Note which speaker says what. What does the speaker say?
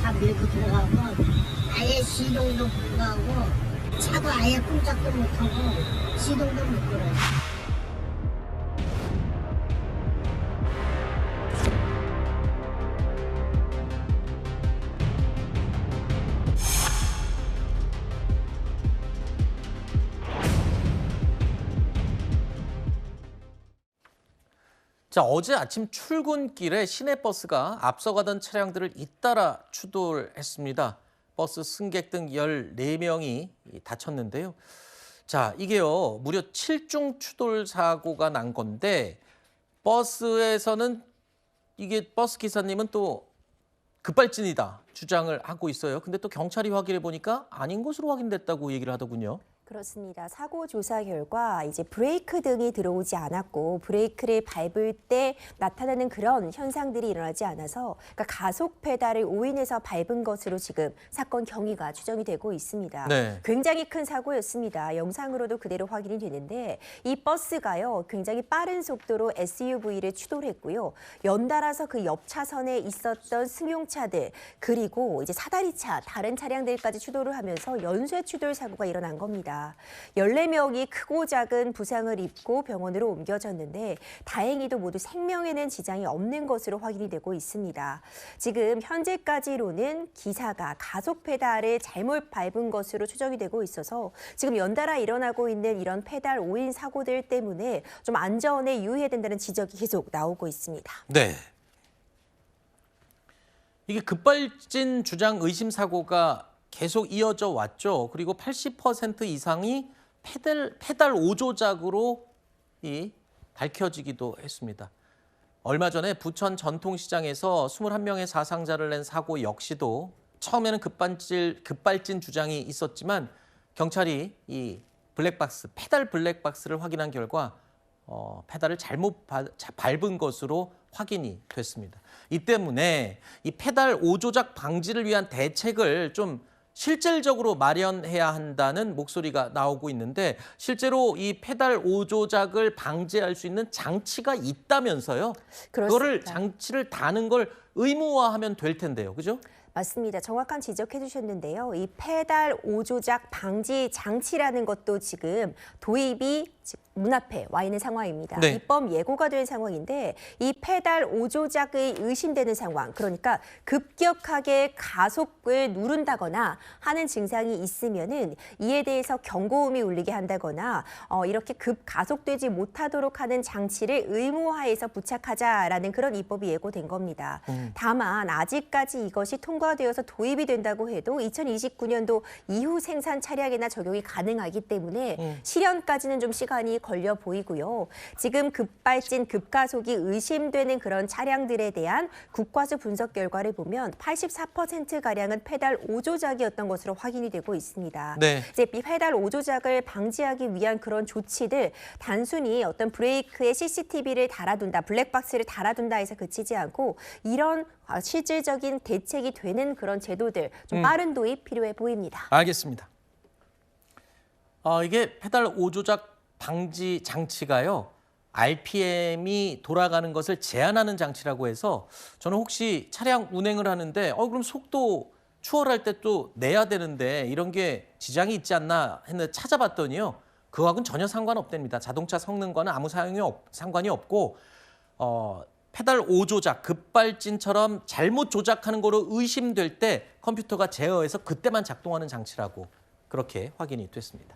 Speaker 1: 다 밀고 들어가고 아예 시동도 불구하고 차도 아예 꼼짝도 못하고 시동도 못 걸어요.
Speaker 2: 자, 어제 아침 출근길에 시내버스가 앞서가던 차량들을 잇따라 추돌했습니다. 버스 승객 등 14명이 다쳤는데요. 자, 이게요, 무려 7중 추돌 사고가 난 건데 버스에서는 이게 버스 기사님은 또 급발진이다 주장을 하고 있어요. 근데 또 경찰이 확인해 보니까 아닌 것으로 확인됐다고 얘기를 하더군요.
Speaker 3: 그렇습니다. 사고 조사 결과 이제 브레이크 등이 들어오지 않았고 브레이크를 밟을 때 나타나는 그런 현상들이 일어나지 않아서 그러니까 가속 페달을 오인해서 밟은 것으로 지금 사건 경위가 추정이 되고 있습니다.
Speaker 2: 네.
Speaker 3: 굉장히 큰 사고였습니다. 영상으로도 그대로 확인이 되는데 이 버스가요 굉장히 빠른 속도로 SUV를 추돌했고요. 연달아서 그 옆 차선에 있었던 승용차들 그리고 이제 사다리차 다른 차량들까지 추돌을 하면서 연쇄 추돌 사고가 일어난 겁니다. 14명이 크고 작은 부상을 입고 병원으로 옮겨졌는데 다행히도 모두 생명에는 지장이 없는 것으로 확인이 되고 있습니다. 지금 현재까지로는 기사가 가속 페달을 잘못 밟은 것으로 추정이 되고 있어서 지금 연달아 일어나고 있는 이런 페달 오인 사고들 때문에 좀 안전에 유의해야 된다는 지적이 계속 나오고 있습니다.
Speaker 2: 네. 이게 급발진 주장 의심 사고가 계속 이어져 왔죠. 그리고 80% 이상이 페달 오조작으로 밝혀지기도 했습니다. 얼마 전에 부천 전통시장에서 21명의 사상자를 낸 사고 역시도 처음에는 급발진 주장이 있었지만 경찰이 이 페달 블랙박스를 확인한 결과 페달을 잘못 밟은 것으로 확인이 됐습니다. 이 때문에 이 페달 오조작 방지를 위한 대책을 좀 실질적으로 마련해야 한다는 목소리가 나오고 있는데 실제로 이 페달 오조작을 방지할 수 있는 장치가 있다면서요? 그거를 장치를 다는 걸 의무화하면 될 텐데요. 그죠?
Speaker 3: 맞습니다. 정확한 지적해 주셨는데요. 이 페달 오조작 방지 장치라는 것도 지금 도입이 문 앞에 와 있는 상황입니다.
Speaker 2: 네.
Speaker 3: 입법 예고가 된 상황인데 이 페달 오조작이 의심되는 상황, 그러니까 급격하게 가속을 누른다거나 하는 증상이 있으면은 이에 대해서 경고음이 울리게 한다거나 이렇게 급가속되지 못하도록 하는 장치를 의무화해서 부착하자라는 그런 입법이 예고된 겁니다. 다만 아직까지 이것이 통과되어서 도입이 된다고 해도 2029년도 이후 생산 차량이나 적용이 가능하기 때문에 실현까지는 좀 시간이 걸려 보이고요. 지금 급발진, 급가속이 의심되는 그런 차량들에 대한 국과수 분석 결과를 보면 84%가량은 페달 오조작이었던 것으로 확인이 되고 있습니다.
Speaker 2: 네.
Speaker 3: 이제 이 페달 오조작을 방지하기 위한 그런 조치들 단순히 어떤 브레이크에 CCTV를 달아둔다, 블랙박스를 달아둔다 해서 그치지 않고 이런 실질적인 대책이 되는 그런 제도들 좀 빠른 도입 필요해 보입니다.
Speaker 2: 알겠습니다. 이게 페달 오조작 방지 장치가요. RPM이 돌아가는 것을 제한하는 장치라고 해서 저는 혹시 차량 운행을 하는데 그럼 속도 추월할 때 또 내야 되는데 이런 게 지장이 있지 않나 했는데 찾아봤더니요. 그거하고는 전혀 상관없답니다. 자동차 성능과는 아무 상관이 없고 페달 오조작, 급발진처럼 잘못 조작하는 거로 의심될 때 컴퓨터가 제어해서 그때만 작동하는 장치라고 그렇게 확인이 됐습니다.